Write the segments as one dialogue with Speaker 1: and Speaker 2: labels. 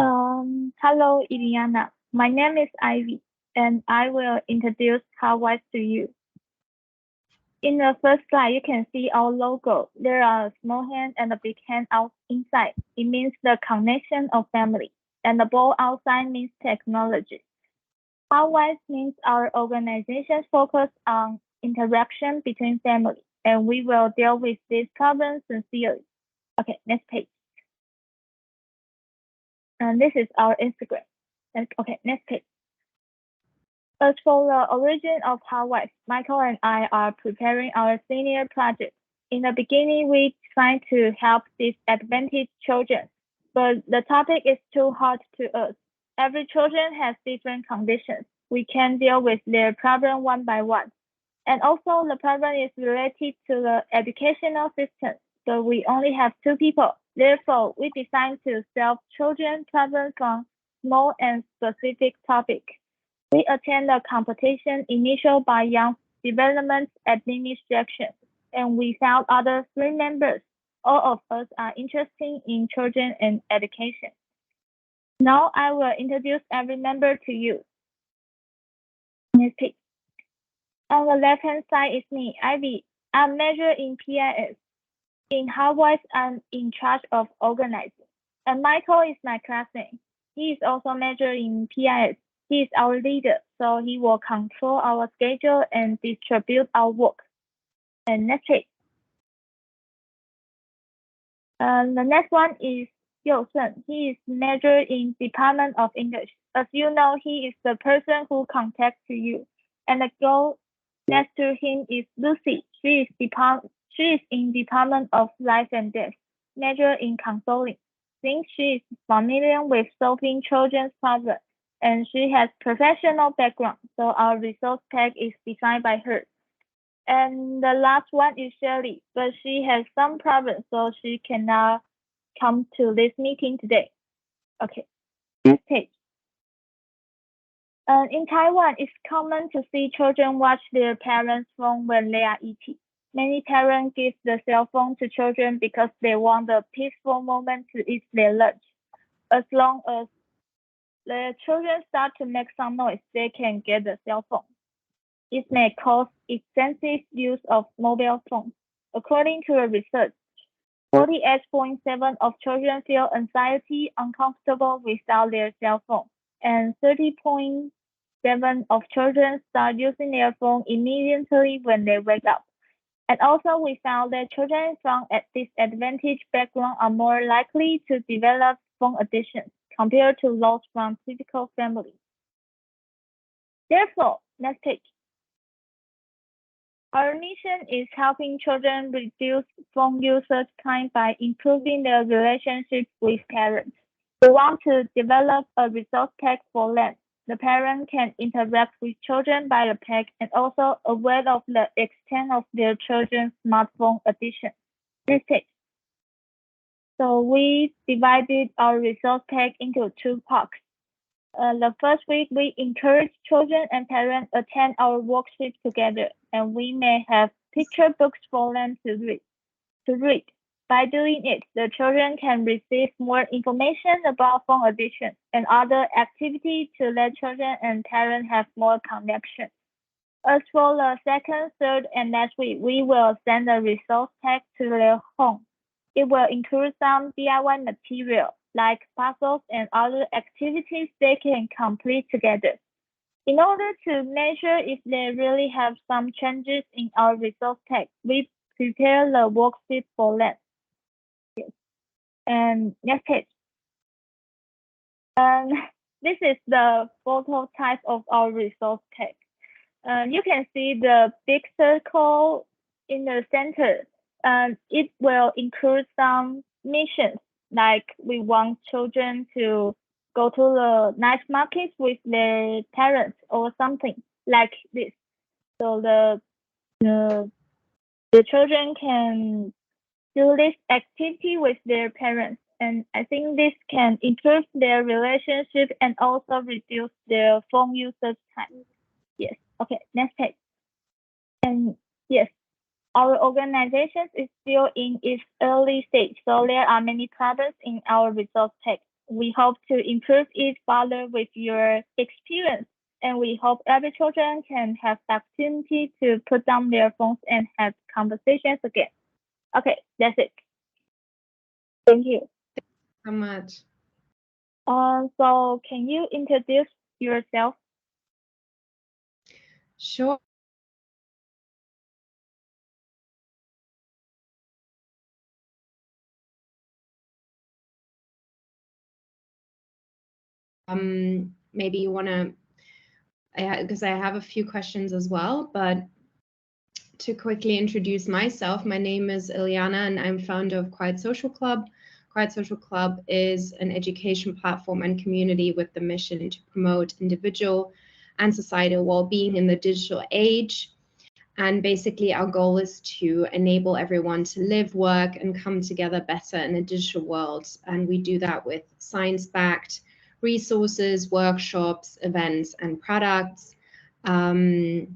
Speaker 1: Hello, Iliana. My name is Ivy, and I will introduce Hawaii to you. In the first slide, you can see our logo. There are a small hand and a big hand out inside. It means the connection of family. And the ball outside means technology. Hawaii means our organization focus on interaction between families, and we will deal with these problems sincerely. Okay, next page. And this is our Instagram. Okay, next page. As for the origin of Hawaii, Michael and I are preparing our senior project. In the beginning, we try to help disadvantaged children, but the topic is too hard to us. Every children has different conditions. We can deal with their problem one by one. And also the problem is related to the educational system. So we only have two people. Therefore, we decided to solve children problems from small and specific topics. We attend a competition initiated by Young Development Administration, and we found other three members. All of us are interested in children and education. Now I will introduce every member to you. Next page. On the left-hand side is me, Ivy. I'm major in PIS. In Hawaii, I'm in charge of organizing. And Michael is my classmate. He is also major in PIS. He is our leader, so he will control our schedule and distribute our work. And next page. The next one is Yeo Sun. He is major in Department of English. As you know, he is the person who contacts you. And the girl next to him is Lucy. She is in Department of Life and Death, major in counseling. Since she is familiar with solving children's problems, and she has professional background, so our resource pack is designed by her. And the last one is Shirley, but she has some problems, so she cannot come to this meeting today. Okay, next page. In Taiwan, it's common to see children watch their parents' phone when they are eating. Many parents give the cell phone to children because they want a peaceful moment to eat their lunch. As long as the children start to make some noise, they can get the cell phone. It may cause extensive use of mobile phones. According to a research, 48.7% of children feel anxiety, uncomfortable without their cell phone, and 30.7% of children start using their phone immediately when they wake up. And also, we found that children from a disadvantaged background are more likely to develop phone addiction compared to those from typical families. Therefore, next page. Our mission is helping children reduce phone usage time by improving their relationship with parents. We want to develop a resource pack for them. The parent can interact with children by the pack and also aware of the extent of their children's smartphone addiction. Next page. So we divided our resource pack into two parts. The first week, we encourage children and parents attend our workshops together, and we may have picture books for them to read. By doing it, the children can receive more information about phone addiction and other activities to let children and parents have more connection. As for the second, third, and last week, we will send a resource pack to their home. It will include some DIY material like puzzles and other activities they can complete together. In order to measure if they really have some changes in our resource pack, we prepare the worksheet for them. Yes. And next page. This is the prototype of our resource pack. You can see the big circle in the center. It will include some missions, like we want children to go to the night market with their parents or something like this. So the children can do this activity with their parents. And I think this can improve their relationship and also reduce their phone usage time. Yes. Okay, next page. And yes, our organization is still in its early stage, so there are many problems in our resource pack. We hope to improve it further with your experience, and we hope every children can have the opportunity to put down their phones and have conversations again. Okay, that's it. Thank you.
Speaker 2: So much.
Speaker 1: So can you introduce yourself?
Speaker 2: Sure. Maybe you want to, because I have a few questions as well, but to quickly introduce myself, my name is Ilyana and I'm founder of Quiet Social Club. Quiet Social Club is an education platform and community with the mission to promote individual and societal well-being in the digital age. And basically our goal is to enable everyone to live, work, and come together better in a digital world. And we do that with science-backed resources, workshops, events, and products. That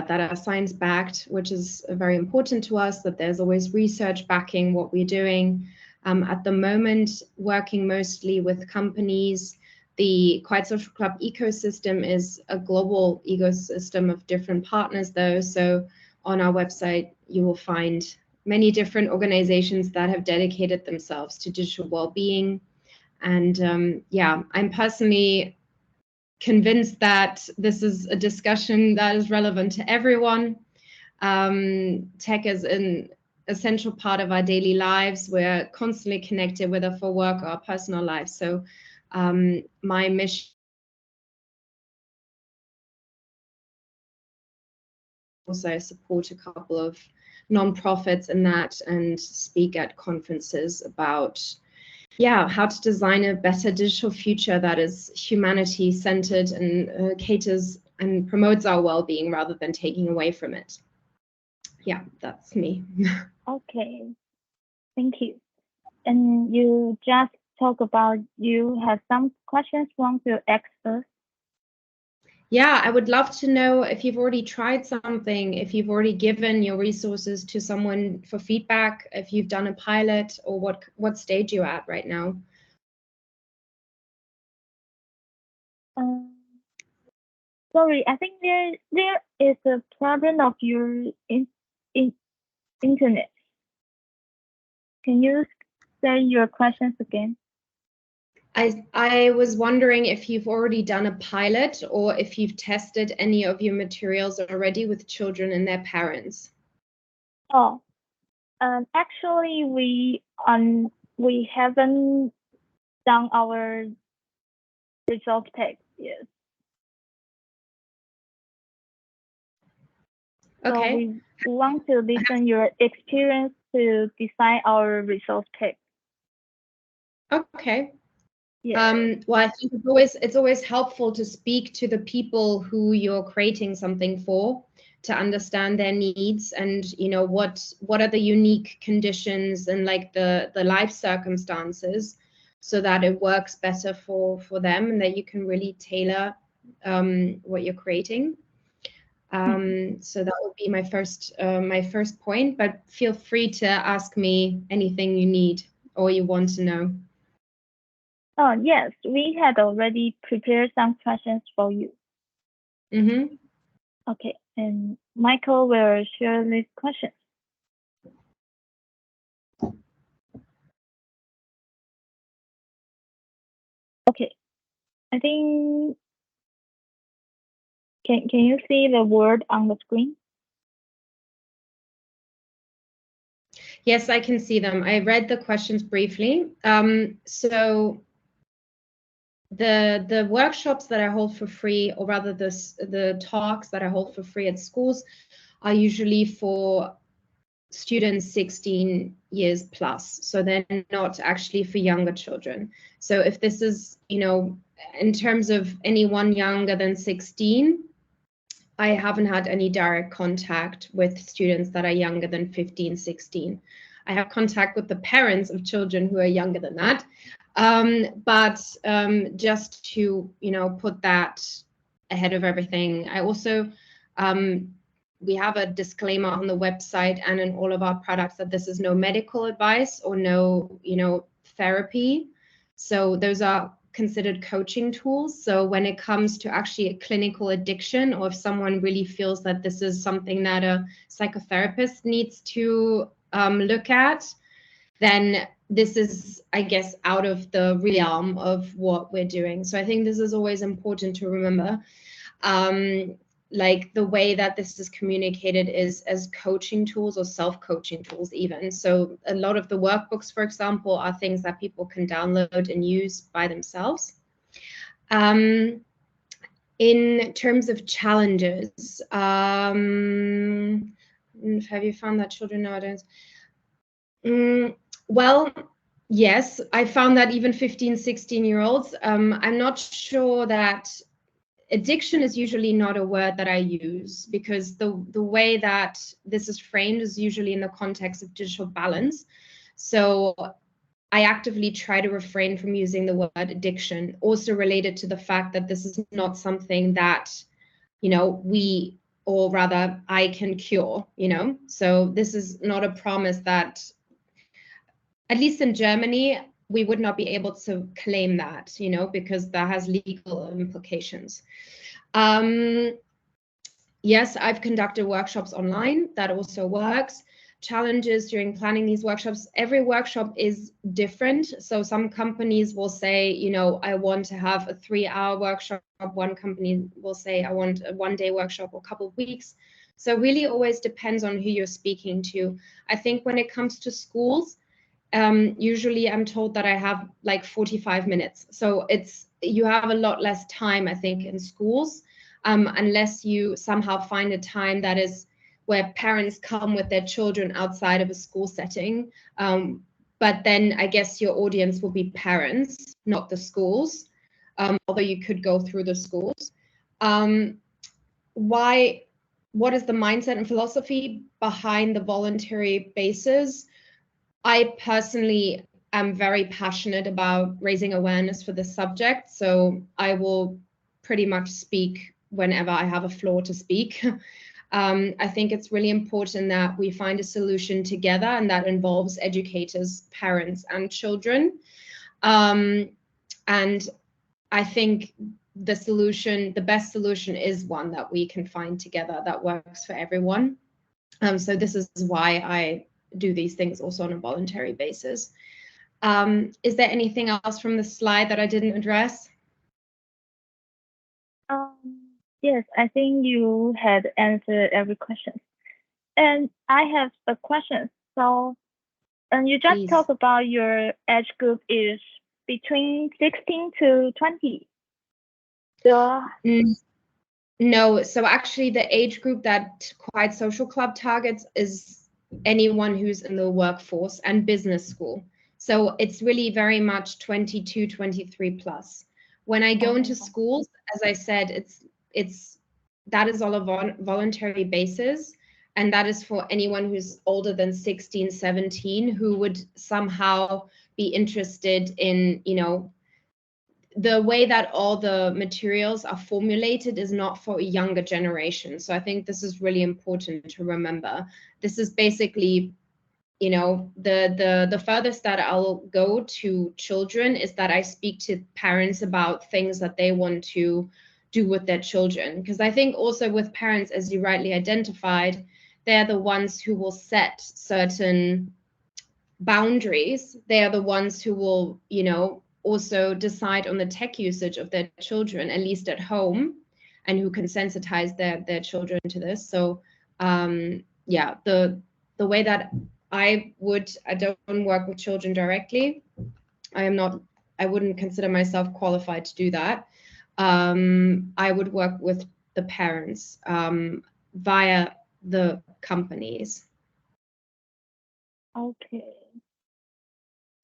Speaker 2: are science-backed, which is very important to us, that there's always research backing what we're doing. At the moment, working mostly with companies. The Quiet Social Club ecosystem is a global ecosystem of different partners, though. So on our website, you will find many different organizations that have dedicated themselves to digital well-being. And I'm personally convinced that this is a discussion that is relevant to everyone. Tech is an essential part of our daily lives. We're constantly connected, whether for work or our personal lives. So my mission also support a couple of nonprofits in that and speak at conferences about how to design a better digital future that is humanity-centered and caters and promotes our well-being rather than taking away from it. Yeah, that's me.
Speaker 1: Okay, thank you. And you just talk about you have some questions want to ask us.
Speaker 2: Yeah, I would love to know if you've already tried something, if you've already given your resources to someone for feedback, if you've done a pilot, or what stage you're at right now.
Speaker 1: Sorry, I think there is a problem of your internet. Can you say your questions again?
Speaker 2: I was wondering if you've already done a pilot or if you've tested any of your materials already with children and their parents.
Speaker 1: Oh, actually, we haven't done our results pack yet.
Speaker 2: Okay.
Speaker 1: So we want to listen your experience to design our results pack.
Speaker 2: Okay.
Speaker 1: Yeah.
Speaker 2: Well, I think it's always helpful to speak to the people who you're creating something for, to understand their needs and what are the unique conditions and like the life circumstances, so that it works better for them and that you can really tailor what you're creating. So that would be my first point, but feel free to ask me anything you need or you want to know.
Speaker 1: Oh, yes, we had already prepared some questions for you.
Speaker 2: Mm-hmm.
Speaker 1: Okay, and Michael will share these questions. Okay, I think, can you see the word on the screen?
Speaker 2: Yes, I can see them. I read the questions briefly. So the workshops that I hold for free, or rather the talks that I hold for free at schools, are usually for students 16 years plus. So they're not actually for younger children. So if this is, in terms of anyone younger than 16, I haven't had any direct contact with students that are younger than 15, 16. I have contact with the parents of children who are younger than that. But just to, put that ahead of everything, I also, we have a disclaimer on the website and in all of our products that this is no medical advice or no, therapy. So those are considered coaching tools. So when it comes to actually a clinical addiction, or if someone really feels that this is something that a psychotherapist needs to look at, then this is, I guess, out of the realm of what we're doing. So I think this is always important to remember. Like the way that this is communicated is as coaching tools or self-coaching tools even. So a lot of the workbooks, for example, are things that people can download and use by themselves. In terms of challenges, have you found that children nowadays? Well, yes, I found that even 15, 16-year-olds. I'm not sure that addiction is usually not a word that I use, because the way that this is framed is usually in the context of digital balance. So I actively try to refrain from using the word addiction, also related to the fact that this is not something that, we, or rather I can cure, So this is not a promise that, at least in Germany, we would not be able to claim that, because that has legal implications. Yes, I've conducted workshops online. That also works. Challenges during planning these workshops. Every workshop is different. So some companies will say, I want to have a 3-hour workshop. One company will say, I want a 1-day workshop or a couple of weeks. So really always depends on who you're speaking to. I think when it comes to schools, usually I'm told that I have like 45 minutes. So you have a lot less time, I think, in schools, unless you somehow find a time that is where parents come with their children outside of a school setting. But then I guess your audience will be parents, not the schools, although you could go through the schools. What is the mindset and philosophy behind the voluntary basis? I personally am very passionate about raising awareness for this subject, so I will pretty much speak whenever I have a floor to speak. I think it's really important that we find a solution together, and that involves educators, parents, and children. And I think the best solution is one that we can find together that works for everyone. So this is why I do these things also on a voluntary basis. Is there anything else from the slide that I didn't address?
Speaker 1: Yes, I think you had answered every question. And I have a question. So, you just
Speaker 2: Please.
Speaker 1: talked about your age group is between 16 to 20.
Speaker 2: No, so actually the age group that Quiet Social Club targets is anyone who's in the workforce and business school. So it's really very much 22, 23 plus. When I go into schools, as I said, that is on a voluntary basis. And that is for anyone who's older than 16, 17, who would somehow be interested in, the way that all the materials are formulated is not for a younger generation. So I think this is really important to remember. This is basically, the furthest that I'll go to children is that I speak to parents about things that they want to do with their children. Because I think also with parents, as you rightly identified, they're the ones who will set certain boundaries. They are the ones who will, also decide on the tech usage of their children, at least at home, and who can sensitize their children to this. So yeah, the way that I don't work with children directly. I wouldn't consider myself qualified to do that. I would work with the parents via the companies.
Speaker 1: Okay.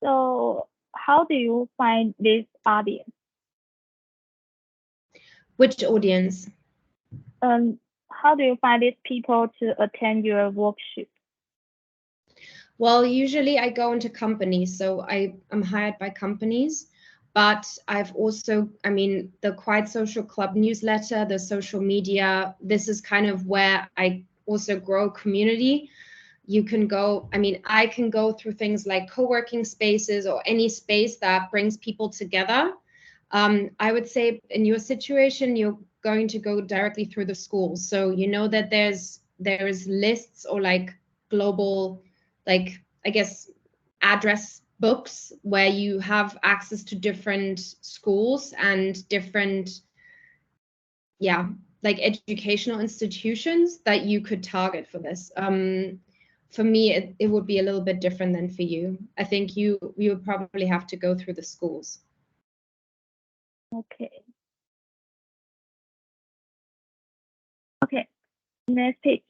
Speaker 1: So how do you find this audience?
Speaker 2: Which audience?
Speaker 1: How do you find these people to attend your workshop?
Speaker 2: Well, usually I go into companies, so I'm hired by companies, but I've also, the Quiet Social Club newsletter, the social media, this is kind of where I also grow community. you can go, I mean, I can go through things like co-working spaces or any space that brings people together. I would say in your situation, you're going to go directly through the schools. So you know that there's lists or like global, like, I guess, address books where you have access to different schools and different, yeah, like educational institutions that you could target for this. For me, it would be a little bit different than for you. I think you would probably have to go through the schools.
Speaker 1: Okay. Okay, next page.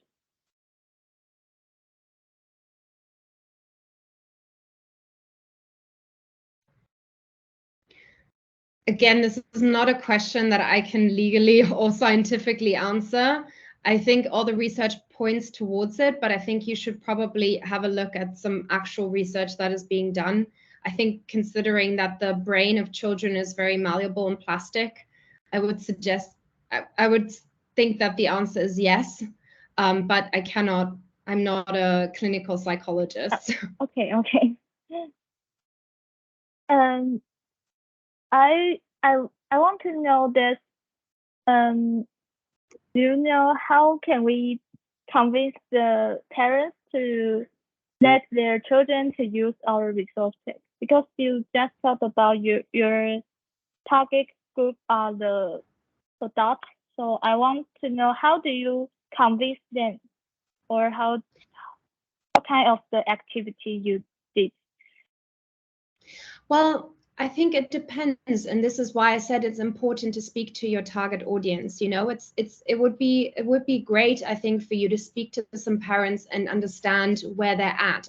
Speaker 2: Again, this is not a question that I can legally or scientifically answer. I think all the research points towards it, but I think you should probably have a look at some actual research that is being done. I think considering that the brain of children is very malleable and plastic, I would suggest, I would think that the answer is yes, but I'm not a clinical psychologist.
Speaker 1: Okay. I want to know this. Do you know how can we convince the parents to let their children to use our resources? Because you just talked about your target group are the adults. So I want to know, how do you convince them, or what kind of the activity you did?
Speaker 2: Well, I think it depends, and this is why I said it's important to speak to your target audience. You know, it would be great, I think, for you to speak to some parents and understand where they're at.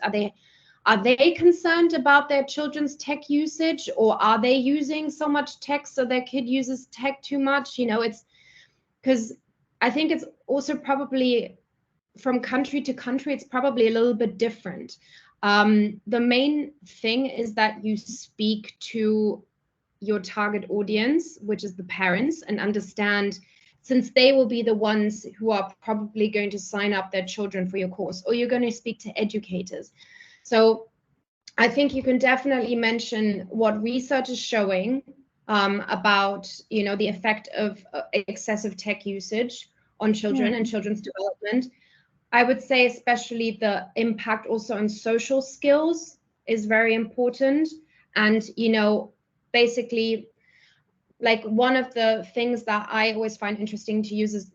Speaker 2: Are they concerned about their children's tech usage, or are they using so much tech so their kid uses tech too much? You know, it's because I think it's also probably from country to country, it's probably a little bit different. The main thing is that you speak to your target audience, which is the parents, and understand, since they will be the ones who are probably going to sign up their children for your course, or you're going to speak to educators. So I think you can definitely mention what research is showing about, you know, the effect of excessive tech usage on children and children's development. I would say especially the impact also on social skills is very important. And, you know, basically, like one of the things that I always find interesting to use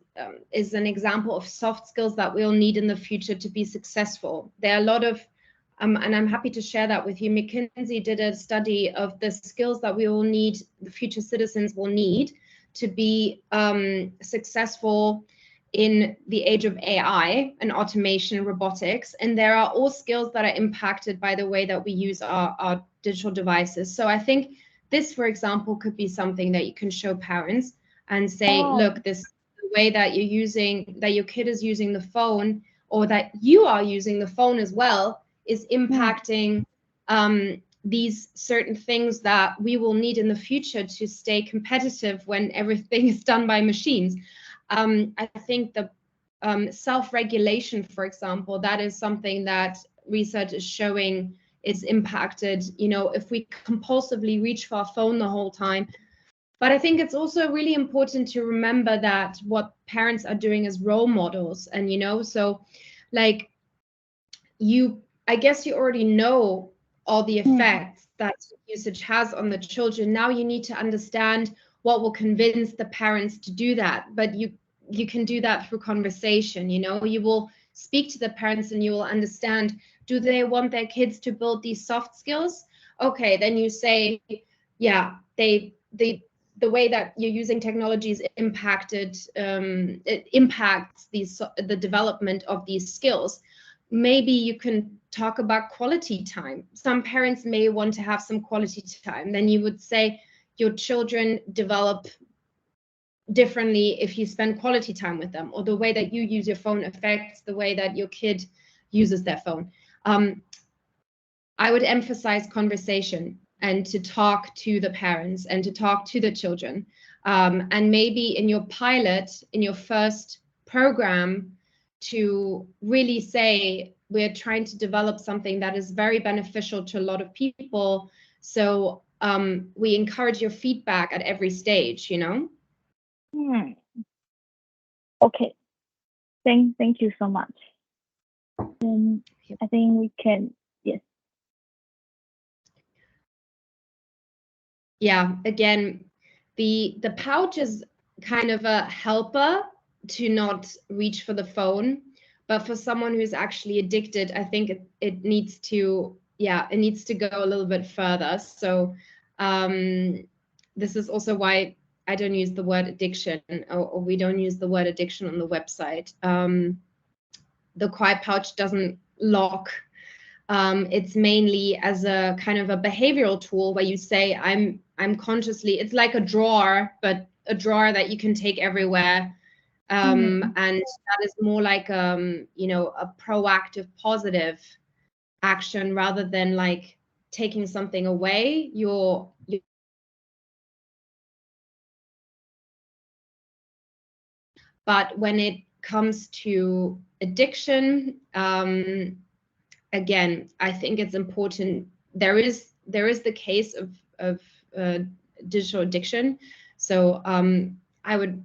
Speaker 2: is an example of soft skills that we'll need in the future to be successful. There are a lot of, and I'm happy to share that with you. McKinsey did a study of the skills that we will need, the future citizens will need to be successful in the age of AI and automation, robotics, and there are all skills that are impacted by the way that we use our digital devices. So I think this, for example, could be something that you can show parents and say, look, this the way that you're using, that your kid is using the phone, or that you are using the phone as well, is impacting these certain things that we will need in the future to stay competitive when everything is done by machines. I think the self-regulation, for example, that is something that research is showing is impacted, you know, if we compulsively reach for our phone the whole time. But I think it's also really important to remember that what parents are doing as role models. And, you know, so like I guess you already know all the effects that usage has on the children. Now you need to understand what will convince the parents to do that. But you can do that through conversation. You know, you will speak to the parents and you will understand, do they want their kids to build these soft skills? Okay, then you say, yeah, the way that you're using technology is impacted, it impacts the development of these skills. Maybe you can talk about quality time. Some parents may want to have some quality time. Then you would say your children develop differently if you spend quality time with them, or the way that you use your phone affects the way that your kid uses their phone. I would emphasize conversation and to talk to the parents and to talk to the children. And maybe in your pilot, in your first program, to really say, we're trying to develop something that is very beneficial to a lot of people. So we encourage your feedback at every stage, you know?
Speaker 1: Okay. Thank you so much. I think we can, yes.
Speaker 2: Yeah, again, the pouch is kind of a helper to not reach for the phone, but for someone who's actually addicted, I think it needs to, yeah, it needs to go a little bit further. So this is also why I don't use the word addiction, or we don't use the word addiction on the website. The quiet pouch doesn't lock. It's mainly as a kind of a behavioral tool where you say, I'm consciously, it's like a drawer, but a drawer that you can take everywhere. And that is more like, you know, a proactive, positive action rather than like taking something away. But when it comes to addiction, again, I think it's important. There is the case of digital addiction. So I would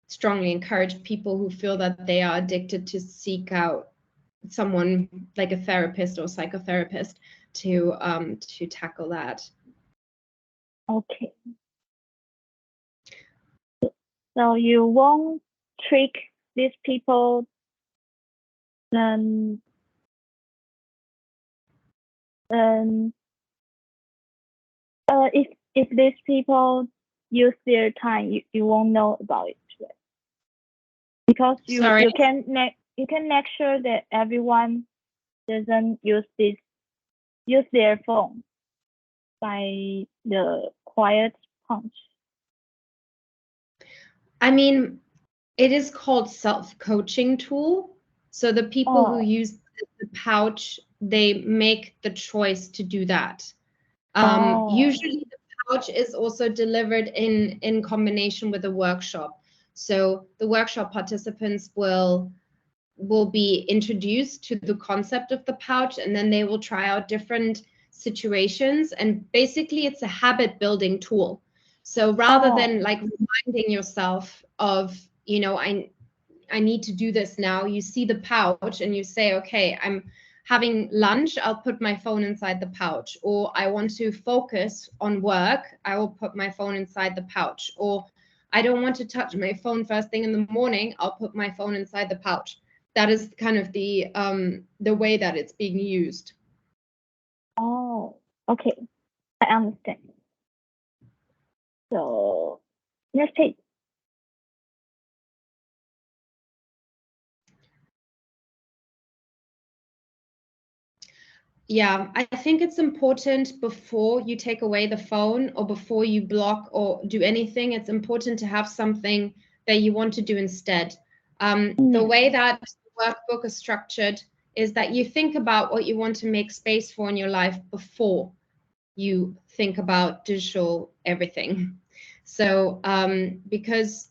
Speaker 2: strongly encourage people who feel that they are addicted to seek out someone like a therapist or psychotherapist to tackle that.
Speaker 1: Okay. So you won't trick these people, if these people use their time, you won't know about it, right? Because you can make sure that everyone doesn't use their phone by the quiet punch.
Speaker 2: I mean, it is called self-coaching tool. So the people who use the pouch, they make the choice to do that. Usually the pouch is also delivered in combination with a workshop. So the workshop participants will be introduced to the concept of the pouch, and then they will try out different situations. And basically it's a habit building tool. So rather than like reminding yourself of, you know, I need to do this now, you see the pouch and you say, okay, I'm having lunch, I'll put my phone inside the pouch. Or I want to focus on work, I will put my phone inside the pouch. Or I don't want to touch my phone first thing in the morning, I'll put my phone inside the pouch. That is kind of the way that it's being used.
Speaker 1: Oh, okay, I understand. So next page.
Speaker 2: Yeah, I think it's important before you take away the phone or before you block or do anything, it's important to have something that you want to do instead. The way that the workbook is structured is that you think about what you want to make space for in your life before you think about digital everything. So because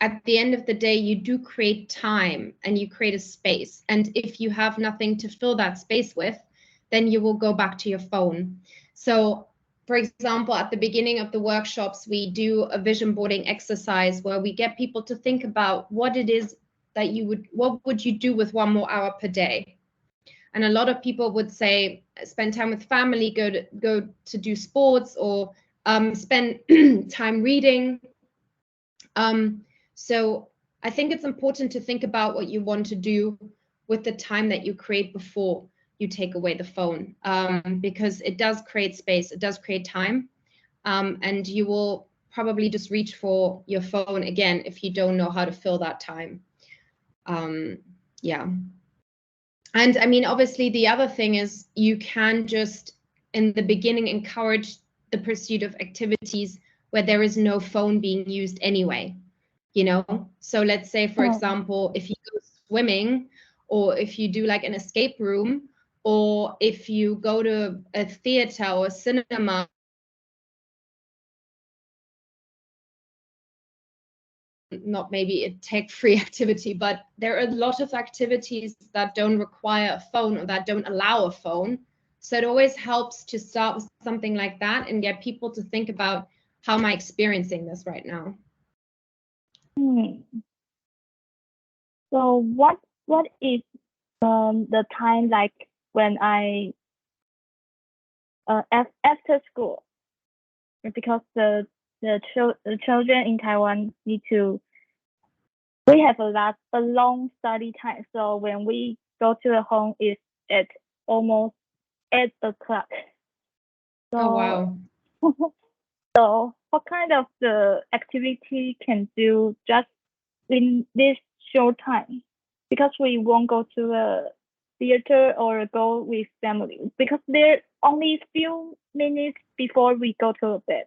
Speaker 2: at the end of the day, you do create time and you create a space. And if you have nothing to fill that space with, then you will go back to your phone. So, for example, at the beginning of the workshops, we do a vision boarding exercise where we get people to think about what it is that what would you do with 1 more hour per day? And a lot of people would say, spend time with family, go to do sports, or spend time reading. So I think it's important to think about what you want to do with the time that you create before you take away the phone, because it does create space, it does create time, and you will probably just reach for your phone again if you don't know how to fill that time. Yeah. And I mean, obviously, the other thing is you can just, in the beginning, encourage the pursuit of activities where there is no phone being used anyway. You know, so let's say, for example, if you go swimming, or if you do like an escape room, or if you go to a theater or a cinema, not maybe a tech-free activity, but there are a lot of activities that don't require a phone or that don't allow a phone. So it always helps to start with something like that and get people to think about, how am I experiencing this right now?
Speaker 1: So what is the time like when I after school, because the children in Taiwan need to, we have a long study time. So when we go to the home, it's at almost 8 o'clock. So,
Speaker 2: oh wow.
Speaker 1: So what kind of the activity can do just in this short time? Because we won't go to the theater or go with family, because there only few minutes before we go to bed.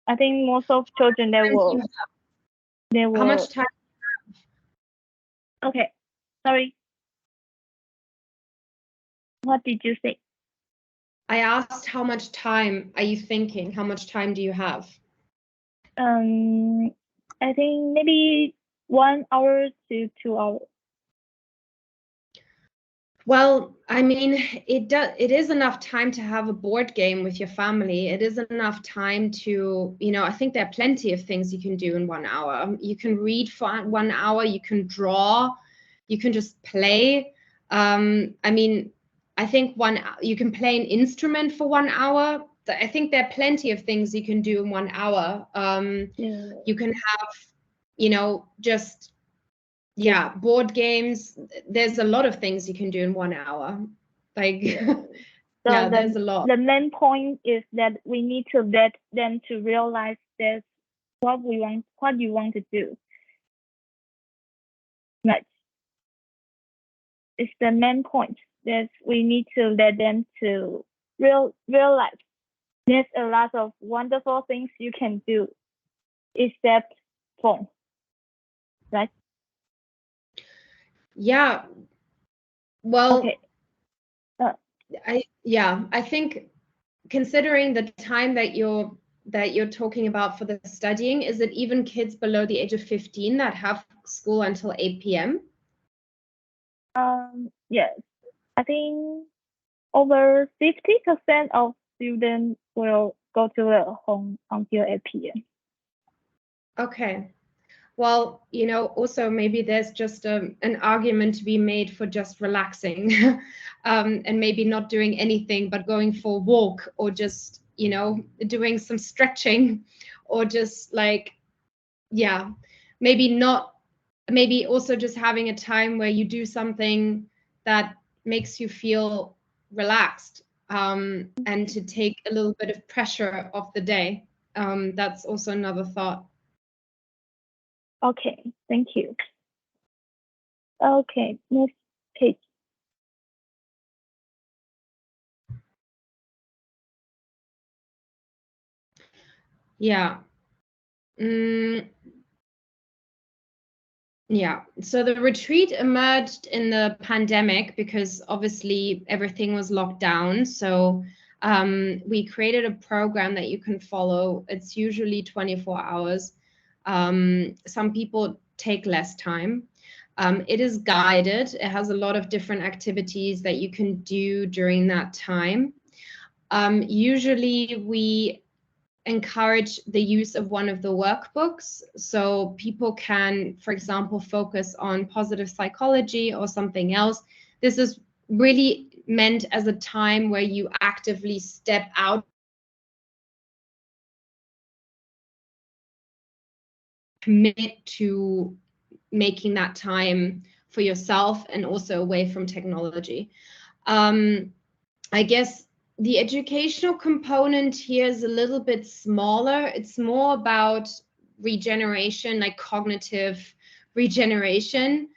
Speaker 1: I think most of children
Speaker 2: How much time?
Speaker 1: Okay, sorry. What did you say?
Speaker 2: I asked, how much time are you thinking? How much time do you have?
Speaker 1: I think maybe 1 hour to 2 hours.
Speaker 2: Well, I mean, it is enough time to have a board game with your family. It is enough time to, I think there are plenty of things you can do in 1 hour. You can read for 1 hour, you can draw, you can just play. I mean, I think you can play an instrument for 1 hour. I think there are plenty of things you can do in 1 hour. You can have, just board games. There's a lot of things you can do in 1 hour. Like,
Speaker 1: So
Speaker 2: there's a lot.
Speaker 1: The main point is that we need to let them to realize that what you want to do. Like, it's the main point that we need to let them to realize there's a lot of wonderful things you can do except phone, right?
Speaker 2: Yeah. Well,
Speaker 1: okay.
Speaker 2: I think, considering the time that you're talking about for the studying, is it even kids below the age of 15 that have school until 8 p.m.?
Speaker 1: Yes, I think over 50% of students will go to the home until 8 p.m.
Speaker 2: Okay. Well, also maybe there's just an argument to be made for just relaxing and maybe not doing anything but going for a walk, or just, doing some stretching, or just like, maybe also just having a time where you do something that makes you feel relaxed, and to take a little bit of pressure off the day. That's also another thought.
Speaker 1: Okay, thank you. Okay, next page.
Speaker 2: Yeah. Yeah. So the retreat emerged in the pandemic because obviously everything was locked down. So we created a program that you can follow. It's usually 24 hours. Some people take less time. It is guided. It has a lot of different activities that you can do during that time. Usually we encourage the use of one of the workbooks, so people can, for example, focus on positive psychology or something else. This is really meant as a time where you actively step out, commit to making that time for yourself and also away from technology. I guess the educational component here is a little bit smaller. It's more about regeneration, like cognitive regeneration,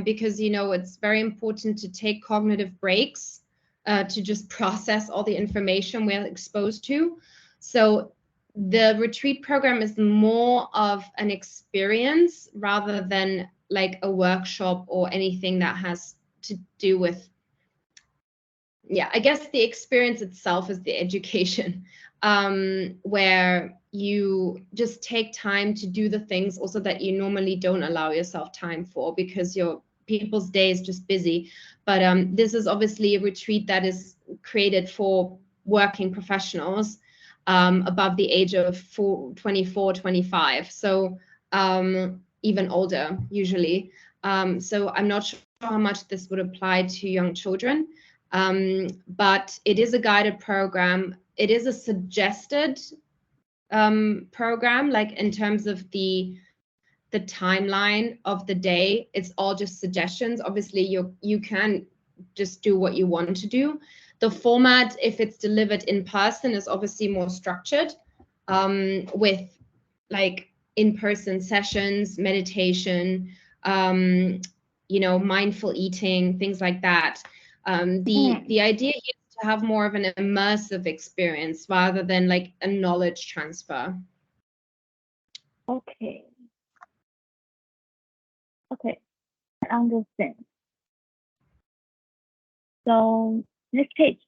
Speaker 2: because, it's very important to take cognitive breaks to just process all the information we're exposed to. So the retreat program is more of an experience rather than like a workshop or anything that has to do with, I guess the experience itself is the education. where you just take time to do the things also that you normally don't allow yourself time for because your people's day is just busy. But this is obviously a retreat that is created for working professionals above the age of 24, 25. So even older usually. So I'm not sure how much this would apply to young children, but it is a guided program. It is a suggested program, like in terms of the timeline of the day. It's all just suggestions. Obviously, you can just do what you want to do. The format, if it's delivered in person, is obviously more structured, with like in-person sessions, meditation, mindful eating, things like that. The idea is to have more of an immersive experience rather than like a knowledge transfer.
Speaker 1: Okay. Okay, I understand. So next page.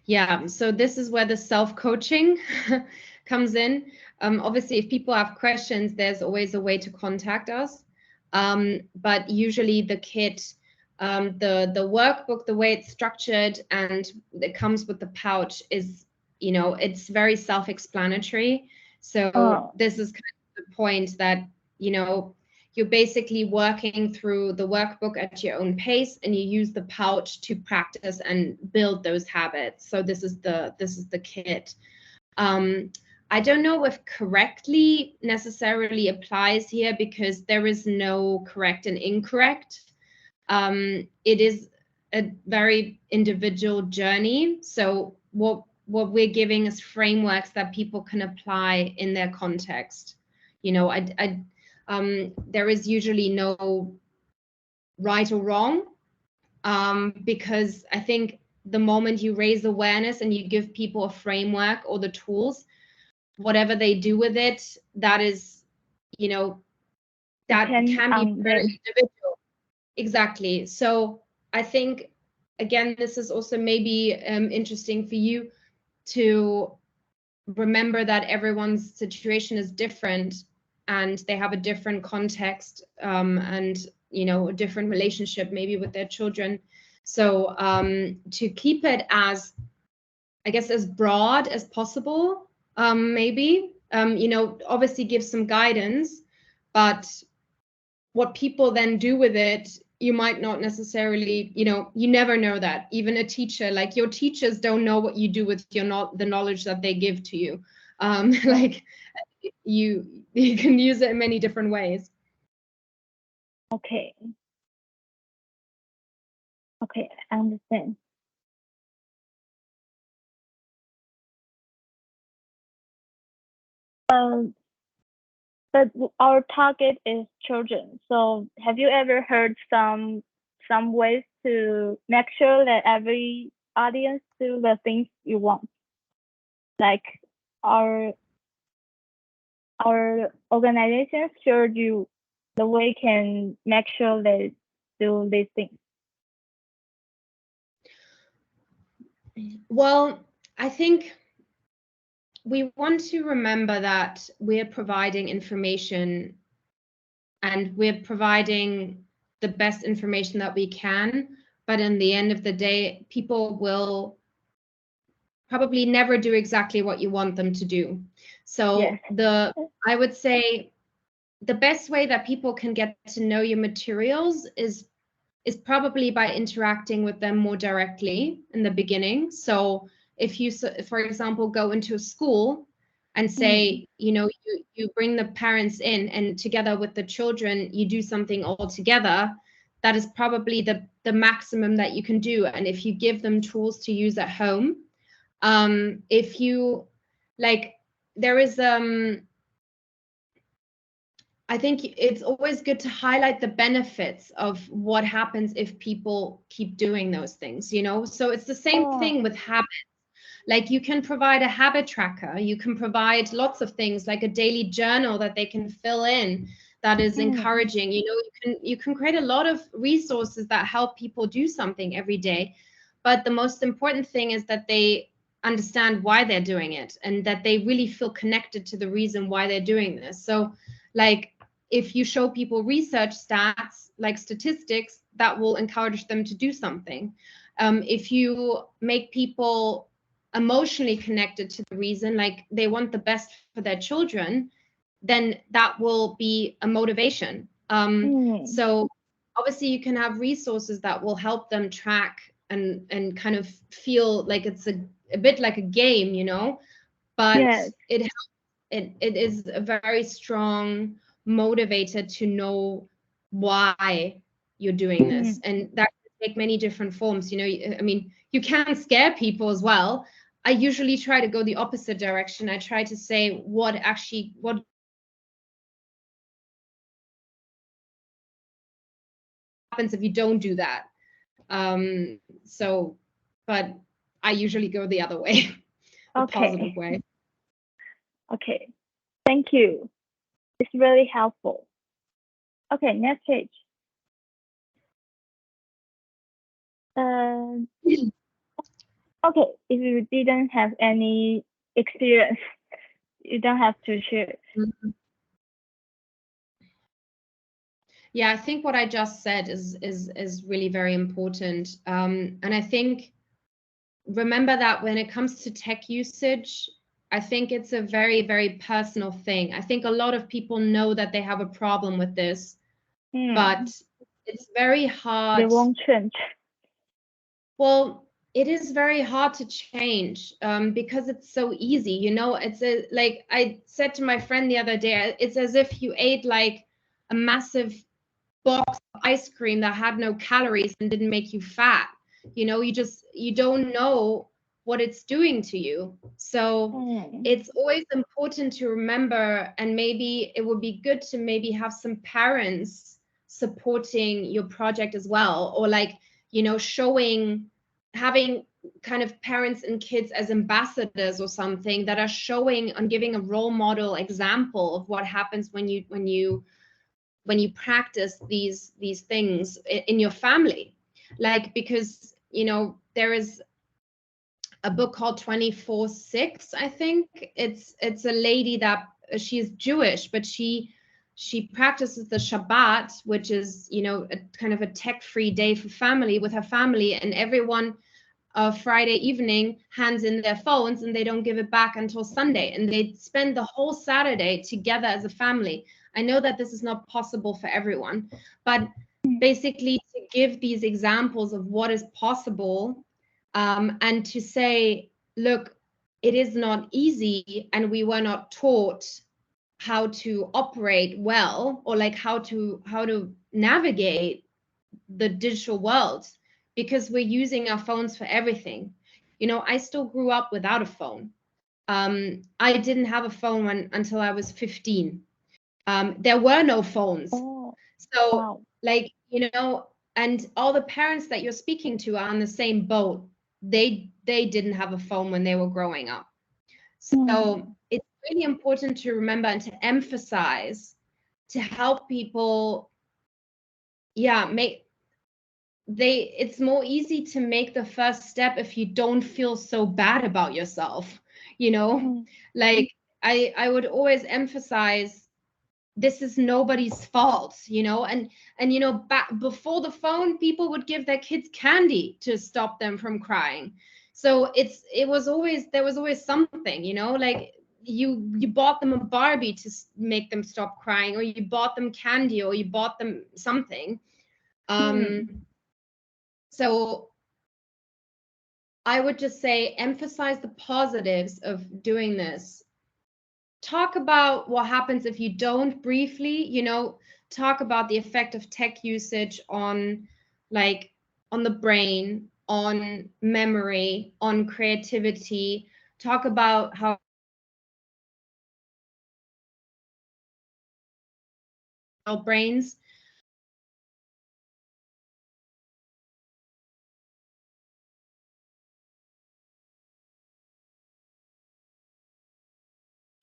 Speaker 2: Yeah, so this is where the self-coaching comes in. Obviously, if people have questions, there's always a way to contact us. But usually the kit, the workbook, the way it's structured and it comes with the pouch is, it's very self-explanatory. So this is kind of the point that, you're basically working through the workbook at your own pace, and you use the pouch to practice and build those habits. So this is the kit. I don't know if correctly necessarily applies here because there is no correct and incorrect. It is a very individual journey. So what we're giving is frameworks that people can apply in their context. There is usually no right or wrong, because I think the moment you raise awareness and you give people a framework or the tools, whatever they do with it, that is, that can be very individual. Exactly. So I think, again, this is also maybe interesting for you to remember that everyone's situation is different and they have a different context, and a different relationship maybe with their children. So to keep it as, I guess, as broad as possible, maybe, obviously give some guidance, but what people then do with it, you might not necessarily, you never know that. Even a teacher, like your teachers don't know what you do with the knowledge that they give to you. Like you can use it in many different ways.
Speaker 1: Okay. Okay, I understand. But our target is children. So have you ever heard some ways to make sure that every audience do the things you want? Like our organization showed you the way can make sure they do these things.
Speaker 2: Well, I think we want to remember that we're providing information and we're providing the best information that we can. But in the end of the day, people will probably never do exactly what you want them to do. So I would say the best way that people can get to know your materials is probably by interacting with them more directly in the beginning. So if you, for example, go into a school and say, you bring the parents in and together with the children, you do something all together, that is probably the maximum that you can do. And if you give them tools to use at home, if you like, there is I think it's always good to highlight the benefits of what happens if people keep doing those things, So it's the same thing with habits. Like you can provide a habit tracker, you can provide lots of things like a daily journal that they can fill in that is encouraging. You can create a lot of resources that help people do something every day, but the most important thing is that they understand why they're doing it and that they really feel connected to the reason why they're doing this. So like if you show people research stats, like statistics, that will encourage them to do something. If you make people emotionally connected to the reason, like they want the best for their children, then that will be a motivation. So obviously you can have resources that will help them track and kind of feel like it's a bit like a game, but
Speaker 1: Yes.
Speaker 2: it is a very strong motivator to know why you're doing this, and that can take many different forms. I mean, you can scare people as well. I usually try to go the opposite direction. I try to say what happens if you don't do that. But I usually go the other way, the positive way.
Speaker 1: Okay, thank you. It's really helpful. Okay, next page. Okay, if you didn't have any experience, you don't have to share.
Speaker 2: Yeah, I think what I just said is really very important. And I think remember that when it comes to tech usage, I think it's a very, very personal thing. I think a lot of people know that they have a problem with this, but it's very hard.
Speaker 1: They won't change.
Speaker 2: Well, it is very hard to change because it's so easy. It's like I said to my friend the other day, it's as if you ate like a massive box of ice cream that had no calories and didn't make you fat. You don't know what it's doing to you. So it's always important to remember, and maybe it would be good to maybe have some parents supporting your project as well, or like having kind of parents and kids as ambassadors or something that are showing and giving a role model example of what happens when you practice these things in your family. Like, because there is a book called 24/6, I think. It's a lady that she's Jewish, but she practices the Shabbat, which is a kind of a tech-free day for family, with her family, and everyone Friday evening hands in their phones and they don't give it back until Sunday, and they spend the whole Saturday together as a family. I know that this is not possible for everyone, but basically to give these examples of what is possible, and to say, look, it is not easy, and we were not taught how to operate well, or like how to navigate the digital world, because we're using our phones for everything. I still grew up without a phone. I didn't have a phone until I was 15. There were no phones. So
Speaker 1: Wow.
Speaker 2: like, and all the parents that you're speaking to are on the same boat. They didn't have a phone when they were growing up. So it's really important to remember and to emphasize, to help people, it's more easy to make the first step if you don't feel so bad about yourself, like I would always emphasize, this is nobody's fault, and back before the phone, people would give their kids candy to stop them from crying. So there was always something, like you bought them a Barbie to make them stop crying, or you bought them candy, or you bought them something. So I would just say, emphasize the positives of doing this. Talk about what happens if you don't briefly, talk about the effect of tech usage on the brain, on memory, on creativity. Talk about how our brains.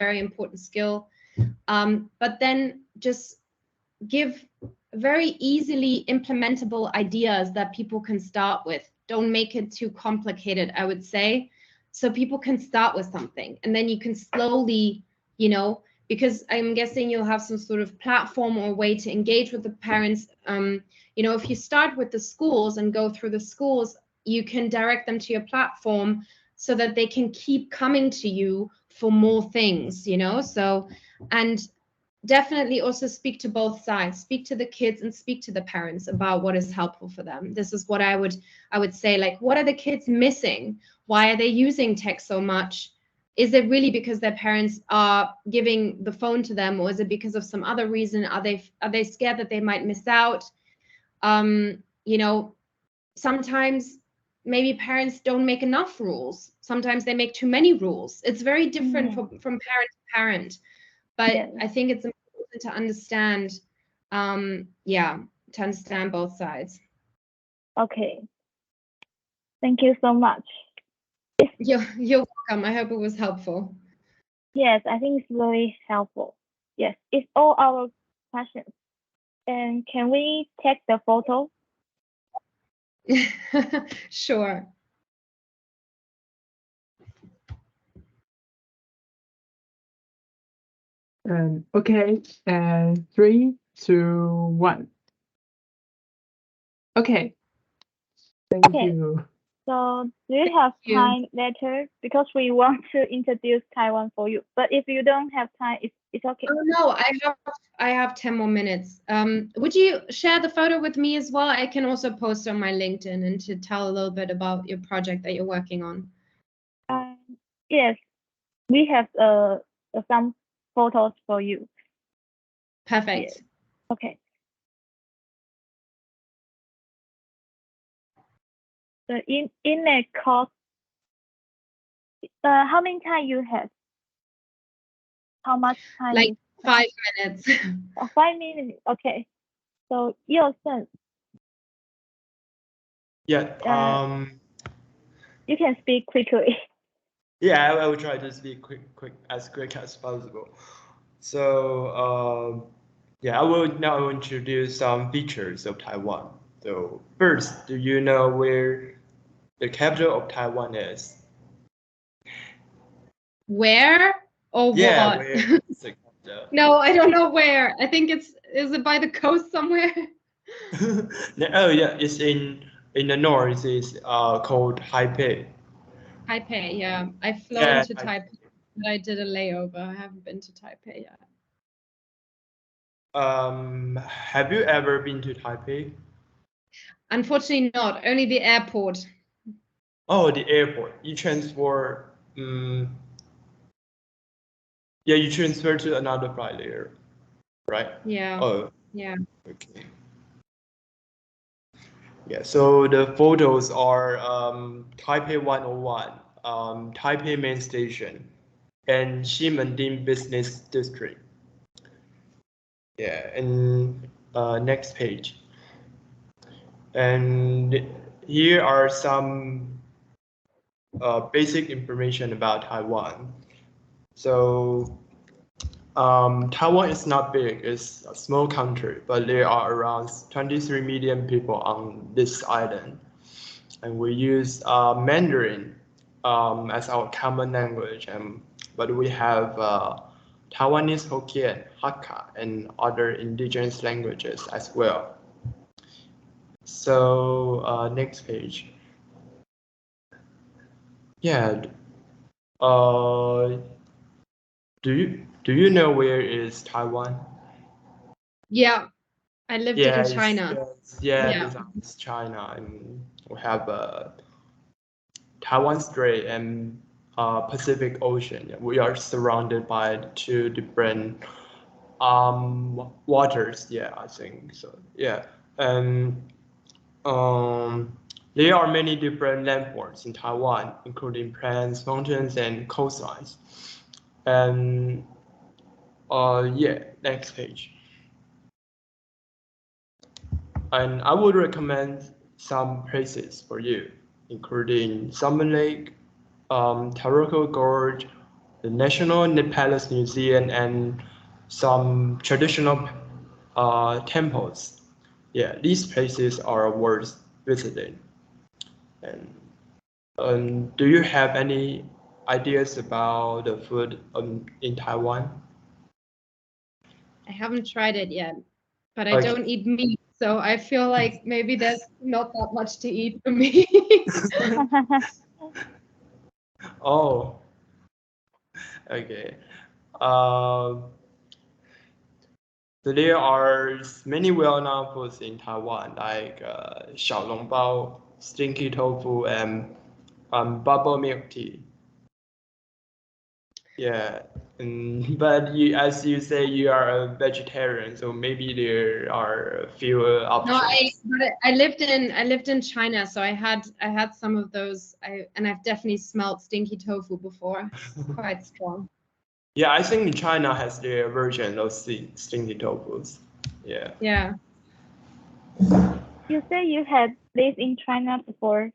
Speaker 2: Very important skill. But then just give very easily implementable ideas that people can start with. Don't make it too complicated, I would say. So people can start with something, and then you can slowly, you know, because I'm guessing you'll have some sort of platform or way to engage with the parents. You know, if you start with the schools and go through the schools, you can direct them to your platform so that they can keep coming to you for more things, you know. So, and definitely also speak to both sides, speak to the kids and speak to the parents about what is helpful for them. This is what I would say, like, what are the kids missing? Why are they using tech so much? Is it really because their parents are giving the phone to them, or is it because of some other reason? Are they scared that they might miss out? You know, sometimes maybe parents don't make enough rules. Sometimes they make too many rules. It's very different from parent to parent. But
Speaker 1: Yes.
Speaker 2: I think it's important to understand, to understand both sides.
Speaker 1: Okay. Thank you so much.
Speaker 2: You're welcome. I hope it was helpful.
Speaker 1: Yes, I think it's very helpful. Yes, it's all our questions. And can we take the photo?
Speaker 2: Sure.
Speaker 3: Okay, 3, 2, 1. Okay. Thank you.
Speaker 1: So do you have time later? Because we want to introduce Taiwan for you. But if you don't have time, it's okay.
Speaker 2: Oh no, I have 10 more minutes. Would you share the photo with me as well? I can also post on my LinkedIn and to tell a little bit about your project that you're working on.
Speaker 1: Yes, we have some photos for you.
Speaker 2: Perfect.
Speaker 1: Yes. Okay. The image cost. How many time you have? How much time?
Speaker 2: Like 5 minutes.
Speaker 1: 5 minutes. Okay. So your sense.
Speaker 4: Yeah.
Speaker 1: You can speak quickly.
Speaker 4: Yeah, I will try to speak quick as possible. So yeah, I will now introduce some features of Taiwan. So first, do you know where the capital of Taiwan is?
Speaker 2: Where or
Speaker 4: Yeah,
Speaker 2: what?
Speaker 4: where is the capital?
Speaker 2: No, I don't know where. I think is it by the coast somewhere?
Speaker 4: Oh yeah, it's in the north. It's called Taipei.
Speaker 2: Taipei, yeah. I've flown
Speaker 4: Yeah,
Speaker 2: to Taipei, but I did a layover. I haven't been to Taipei yet.
Speaker 4: Have you ever been to Taipei?
Speaker 2: Unfortunately not, only the airport.
Speaker 4: Oh, the airport. You transfer. Yeah, you transfer to another flight there, right?
Speaker 2: Yeah.
Speaker 4: Oh,
Speaker 2: Yeah.
Speaker 4: okay. Yeah, so the photos are Taipei 101, Taipei Main Station, and Ximending Business District. Yeah, and next page. And here are some basic information about Taiwan. So Taiwan is not big, it's a small country, but there are around 23 million people on this island. And we use Mandarin as our common language, but we have Taiwanese Hokkien, Hakka, and other indigenous languages as well. So next page. Yeah. Do you know where is Taiwan?
Speaker 2: Yeah. I lived it in China.
Speaker 4: Besides China, and we have Taiwan Strait and Pacific Ocean. We are surrounded by two different waters. Yeah, I think so. Yeah, and there are many different landforms in Taiwan, including plains, mountains, and coastlines. And yeah, next page. And I would recommend some places for you, including Summer Lake, Taroko Gorge, the National Nepalese Museum, and some traditional temples. Yeah, these places are worth visiting. And do you have any ideas about the food in Taiwan?
Speaker 2: I haven't tried it yet, but I
Speaker 4: Okay.
Speaker 2: don't eat meat, so I feel like maybe there's not that much to eat for me.
Speaker 4: Oh, okay. So there are many well-known foods in Taiwan, like xiaolongbao, stinky tofu, and bubble milk tea. Yeah, but as you say, you are a vegetarian, so maybe there are fewer
Speaker 2: No,
Speaker 4: options.
Speaker 2: I lived in China, so I had some of those. And I've definitely smelled stinky tofu before. Quite strong.
Speaker 4: Yeah, I think China has their version of stinky tofus. Yeah.
Speaker 2: Yeah.
Speaker 1: You say you had lived in China before,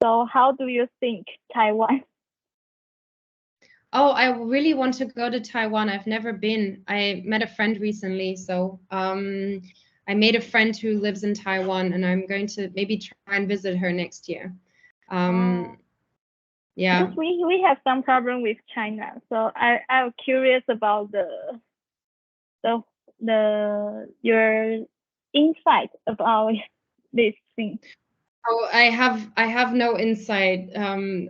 Speaker 1: so how do you think Taiwan?
Speaker 2: Oh, I really want to go to Taiwan. I've never been. I met a friend recently, so I made a friend who lives in Taiwan, and I'm going to maybe try and visit her next year. Yeah.
Speaker 1: Because we have some problem with China, so I'm curious about your insight about this thing.
Speaker 2: Oh, I have no insight. I'm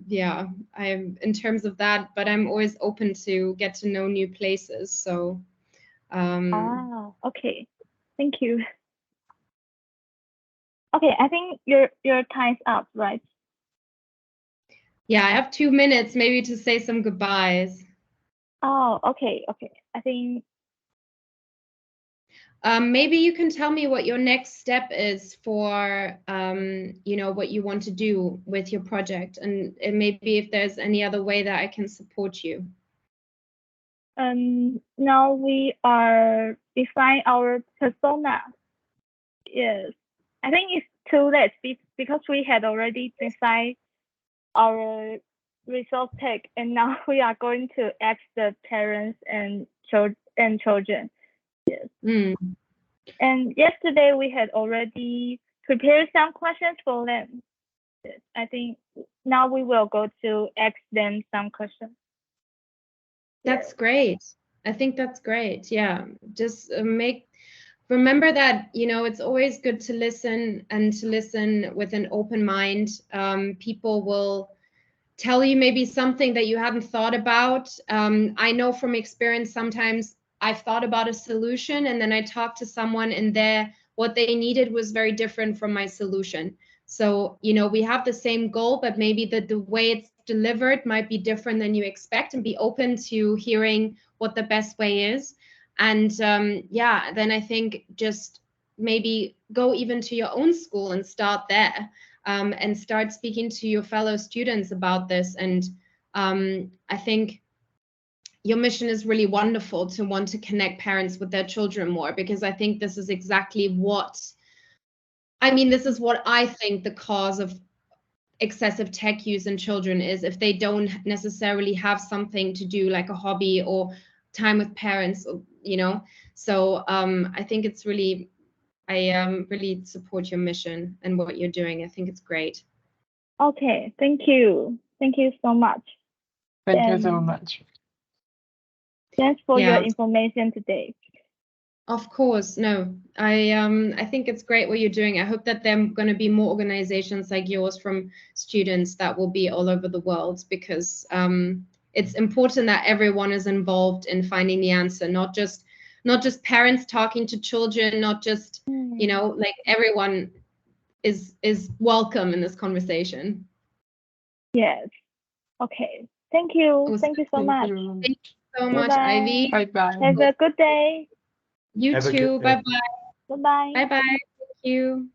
Speaker 2: in terms of that, but I'm always open to get to know new places. So
Speaker 1: Okay. Thank you. Okay, I think your time's up, right?
Speaker 2: yeah, I have 2 minutes maybe to say some goodbyes.
Speaker 1: Oh, okay. I think
Speaker 2: Maybe you can tell me what your next step is for what you want to do with your project, and maybe if there's any other way that I can support you.
Speaker 1: now we are define our persona. Yes, I think it's too late because we had already decided our resource tag, and now we are going to ask the parents and children. Yes. And yesterday we had already prepared some questions for them. Yes, I think now we will go to ask them some questions.
Speaker 2: That's great. I think that's great. Yeah, just remember that it's always good to listen, and to listen with an open mind. People will tell you maybe something that you hadn't thought about. I know from experience, sometimes I've thought about a solution, and then I talked to someone, and what they needed was very different from my solution. So we have the same goal, but maybe the way it's delivered might be different than you expect, and be open to hearing what the best way is. And then I think just maybe go even to your own school and start there. And start speaking to your fellow students about this. And I think your mission is really wonderful, to want to connect parents with their children more, because I think this is exactly this is what I think the cause of excessive tech use in children is, if they don't necessarily have something to do, like a hobby or time with parents, So I think it's really, I really support your mission and what you're doing. I think it's great.
Speaker 1: Okay, thank you. Thank you so much.
Speaker 3: Thank you so much.
Speaker 1: Thanks for your information today.
Speaker 2: Of course. No, I think it's great what you're doing. I hope that there are going to be more organizations like yours from students that will be all over the world, because it's important that everyone is involved in finding the answer, not just parents talking to children, not just like everyone is welcome in this conversation.
Speaker 1: Yes. Okay. Thank you. Thank you so much.
Speaker 2: Thank you so much, Ivy.
Speaker 3: Bye-bye.
Speaker 1: Have a good day.
Speaker 2: You too. Bye-bye.
Speaker 1: Bye-bye.
Speaker 2: Bye-bye. Thank you.